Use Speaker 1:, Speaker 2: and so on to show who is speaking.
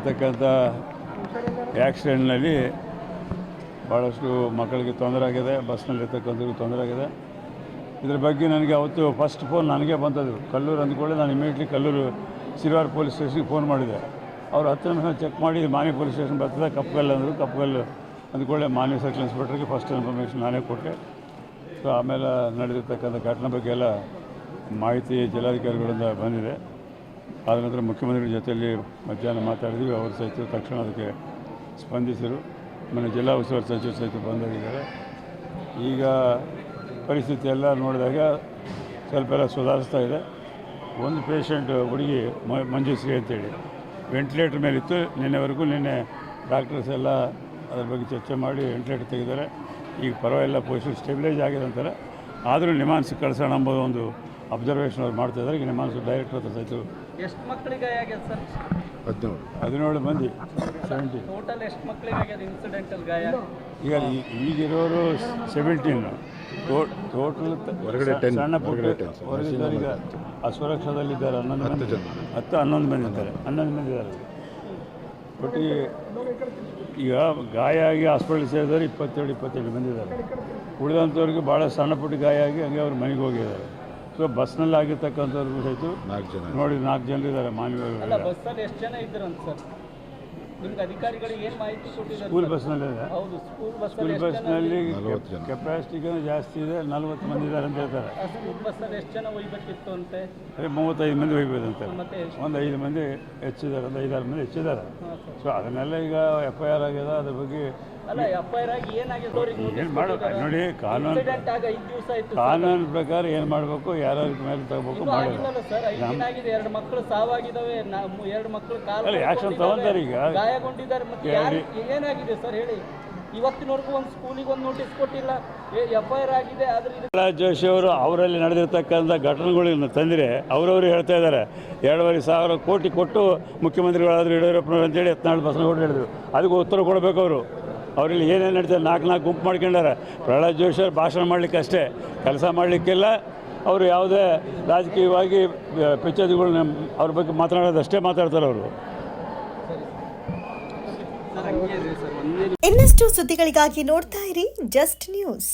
Speaker 1: ಆಗಿರ್ತಕ್ಕಂಥ ಆ್ಯಕ್ಸಿಡೆಂಟ್ನಲ್ಲಿ ಭಾಳಷ್ಟು ಮಕ್ಕಳಿಗೆ ತೊಂದರೆ ಆಗಿದೆ, ಬಸ್ನಲ್ಲಿರ್ತಕ್ಕಂಥವ್ರಿಗೆ ತೊಂದರೆ ಆಗಿದೆ. ಇದ್ರ ಬಗ್ಗೆ ನನಗೆ ಅವತ್ತು ಫಸ್ಟ್ ಫೋನ್ ನನಗೆ ಬಂತದ್ದು. ಕಲ್ಲೂರು ಅಂದ್ಕೊಳ್ಳಿ ನಾನು ಇಮಿಡಿಯೇಟ್ಲಿ ಕಲ್ಲೂರು ಸಿರಿವಾರ ಪೊಲೀಸ್ ಸ್ಟೇಷನ್ಗೆ ಫೋನ್ ಮಾಡಿದೆ. ಅವರು 10 ನಿಮಿಷ ಚೆಕ್ ಮಾಡಿ ಮಾನ್ಯ ಪೊಲೀಸ್ ಸ್ಟೇಷನ್ ಬರ್ತದೆ, ಕಪ್ಪಗಲ್ಲು ಅಂದರು. ಕಪ್ಪಗಲ್ಲು ಅಂದ್ಕೊಳ್ಳಿ ಮಾನ್ಯ ಸರ್ಕಲ್ ಇನ್ಸ್ಪೆಕ್ಟರ್ಗೆ ಫಸ್ಟ್ ಇನ್ಫಾರ್ಮೇಷನ್ ನಾನೇ ಕೊಟ್ಟೆ. ಸೊ ಆಮೇಲೆ ನಡೆದಿರ್ತಕ್ಕಂಥ ಘಟನೆ ಬಗ್ಗೆ ಎಲ್ಲ ಮಾಹಿತಿ ಜಿಲ್ಲಾಧಿಕಾರಿಗಳಿಂದ ಬಂದಿದೆ. ಆದ ನಂತರ ಮುಖ್ಯಮಂತ್ರಿಗಳ ಜೊತೆಯಲ್ಲಿ ಮಧ್ಯಾಹ್ನ ಮಾತಾಡಿದ್ವಿ. ಅವರು ಸಹಿತ ತಕ್ಷಣ ಅದಕ್ಕೆ ಸ್ಪಂದಿಸಿದರು. ಮೊನ್ನೆ ಜಿಲ್ಲಾ ಉಸ್ತುವಾರಿ ಸಚಿವರು ಸಹಿತ ಬಂದೋಗಿದ್ದಾರೆ. ಈಗ ಪರಿಸ್ಥಿತಿ ಎಲ್ಲ ನೋಡಿದಾಗ ಸ್ವಲ್ಪ ಎಲ್ಲ ಸುಧಾರಿಸ್ತಾ ಇದೆ. ಒಂದು ಪೇಷಂಟ್ ಹುಡುಗಿ ಮಂಜುಶ್ರೀ ಅಂತೇಳಿ ವೆಂಟಿಲೇಟರ್ ಮೇಲಿತ್ತು. ನಿನ್ನೆ ಡಾಕ್ಟರ್ಸ್ ಎಲ್ಲ ಅದ್ರ ಬಗ್ಗೆ ಚರ್ಚೆ ಮಾಡಿ ವೆಂಟಿಲೇಟರ್ ತೆಗೆದಿದ್ದಾರೆ. ಈಗ ಪರವಾಗಿಲ್ಲ, ಪೊಸಿಷನ್ ಸ್ಟೆಬಿಲೈಸ್ ಆಗಿದೆ ಅಂತಾರೆ. ಆದರೂ ನಿಮಾನ್ಸ್ ಕಳಿಸೋಣ ಎಂಬುದು ಒಂದು ಅಬ್ಸರ್ವೇಷನ್ ಅವ್ರು ಮಾಡ್ತಾಯಿದ್ದಾರೆ. ಈಗ ನಿಮಾನ್ಸ್ ಡೈರೆಕ್ಟರ್ ಹತ್ರ ಸಹಿತ
Speaker 2: ಎಷ್ಟು ಮಕ್ಕಳಿಗೆ ಆಗಿದೆ ಸರ್?
Speaker 1: 17 ಮಂದಿ 17.
Speaker 2: ಟೋಟಲ್ ಎಷ್ಟು ಮಕ್ಕಳಿಗೆ ಆಗಿದೆ ಇನ್ಸಿಡೆಂಟಲ್ ಗಾಯ?
Speaker 1: ಈಗಿರೋರು 17. ಟೋಟಲ್ ಸಣ್ಣ ಪುಟ್ಟ ಹೊರಗಿದ್ದಾರೆ. ಈಗ ಅಸುರಕ್ಷದಲ್ಲಿದ್ದಾರೆ 11 ಮಂದಿ ಇದ್ದಾರೆ. 11 ಮಂದಿ ಇದ್ದಾರೆ. ಒಟ್ಟಿಗೆ ಈಗ ಗಾಯ ಆಗಿ ಹಾಸ್ಪಿಟಲ್ ಸೇರಿದವರು 27 ಮಂದಿ ಇದ್ದಾರೆ. ಉಳಿದಂಥವ್ರಿಗೆ ಭಾಳ ಸಣ್ಣ ಪುಟ್ಟ ಗಾಯ ಆಗಿ ಹಂಗೆ ಅವ್ರು ಮನೆಗೆ ಹೋಗಿದ್ದಾರೆ. ಸೊ ಬಸ್ನಲ್ಲಿ ಆಗಿರ್ತಕ್ಕಂಥವ್ರಿಗೂ ಸಹಿತ 4 ಜನರಿದ್ದಾರೆ. ಮಾನ್ಯವಾಗಿ
Speaker 2: ಬಸ್ಸಲ್ಲಿ ಎಷ್ಟು ಜನ ಇದ್ರಂತ ಸರ್? ನಿಮ್ಗೆ ಅಧಿಕಾರಿಗಳಿಗೆ ಏನು ಮಾಹಿತಿ ಕೊಟ್ಟಿದ್ದಾರೆ?
Speaker 1: ಸ್ಕೂಲ್ ಬಸ್ನಲ್ಲಿದೆ.
Speaker 2: ಹೌದು, ಸ್ಕೂಲ್
Speaker 1: ಬಸ್ನಲ್ಲಿ ಕೆಪಾಸಿಟಿಗೂ ಜಾಸ್ತಿ ಇದೆ, 40 ಮಂದಿ ಇದ್ದಾರೆ ಅಂತ ಹೇಳ್ತಾರೆ.
Speaker 2: ಸ್ಕೂಲ್ ಬಸ್ಸಲ್ಲಿ ಎಷ್ಟು ಜನ ಒಯ್ಬೇಕಿತ್ತು ಅಂತೆ?
Speaker 1: ಅದೇ 35 ಮಂದಿ ಒಯ್ಬೋದಂತೆ.
Speaker 2: ಮತ್ತೆ
Speaker 1: ಒಂದು 5 ಮಂದಿ ಹೆಚ್ಚಿದ್ದಾರೆ, ಒಂದು 5-6 ಮಂದಿ ಹೆಚ್ಚಿದ್ದಾರೆ. ಸೊ ಅದನ್ನೆಲ್ಲ ಈಗ FIR ಆಗಿದೆ. ಅದ್ರ ಬಗ್ಗೆ
Speaker 2: ಅಲ್ಲ, FIR ಆಗಿ ಏನಾಗಿದೆ
Speaker 1: ಏನು ಮಾಡಬೇಕು ನೋಡಿ. ಕಾನೂನು ಪ್ರಕಾರ ಏನು ಮಾಡಬೇಕು, ಯಾರ್ಯಾರ ಮೇಲೆ ತಗೋಬೇಕು ಮಾಡಿಲ್ಲ
Speaker 2: ಸರ್. 5 ದಿನ ಆಗಿದೆ, 2 ಮಕ್ಕಳು ಸಾವಾಗಿದ್ದಾವೆ, 2 ಮಕ್ಕಳು
Speaker 1: ಅಲ್ಲ ಆ್ಯಕ್ಷನ್ ತಗೊಂತಾರೆ. ಈಗ
Speaker 2: ಗಾಯಗೊಂಡಿದ್ದಾರೆ. ಮತ್ತೆ ಏನಾಗಿದೆ ಸರ್ ಹೇಳಿ? ಇವತ್ತಿನವರೆಗೂ ಒಂದು ಸ್ಕೂಲಿಗೆ ಒಂದು ನೋಟಿಸ್ ಕೊಟ್ಟಿಲ್ಲ. FIR ಆಗಿದೆ. ಆದರೆ
Speaker 1: ಪ್ರಹ್ಲಾದ್ ಜೋಶಿ ಅವರು ಅವರಲ್ಲಿ ನಡೆದಿರ್ತಕ್ಕಂಥ ಘಟನೆಗಳನ್ನ ತಂದರೆ ಅವರವರು ಹೇಳ್ತಾ ಇದ್ದಾರೆ 2,500 ಕೋಟಿ ಕೊಟ್ಟು ಮುಖ್ಯಮಂತ್ರಿಗಳಾದರೂ ಯಡಿಯೂರಪ್ಪನವರು ಅಂತೇಳಿ 14 ಬಸನಗೌಡರು ಹೇಳಿದ್ರು. ಅದಕ್ಕೆ ಉತ್ತರ ಕೊಡಬೇಕು. ಅವರಲ್ಲಿ ಏನೇನು ನಡೀತಾರೆ, 4 ಗುಂಪು ಮಾಡ್ಕೊಂಡಾರೆ. ಪ್ರಹ್ಲಾದ್ ಜೋಶಿ ಅವರು ಭಾಷಣ ಮಾಡಲಿಕ್ಕೆ ಅಷ್ಟೇ, ಕೆಲಸ ಮಾಡಲಿಕ್ಕಿಲ್ಲ. ಅವರು ಯಾವುದೇ ರಾಜಕೀಯವಾಗಿ ಪಿಚ್ಚದಿಗಳನ್ನ ಅವ್ರ ಬಗ್ಗೆ ಮಾತನಾಡೋದಷ್ಟೇ ಮಾತಾಡ್ತಾರೆ ಅವರು.
Speaker 3: ಇನ್ನಷ್ಟು ಸುದ್ದಿಗಳಿಗಾಗಿ ನೋಡ್ತಾ ಇರಿ ಜಸ್ಟ್ ನ್ಯೂಸ್.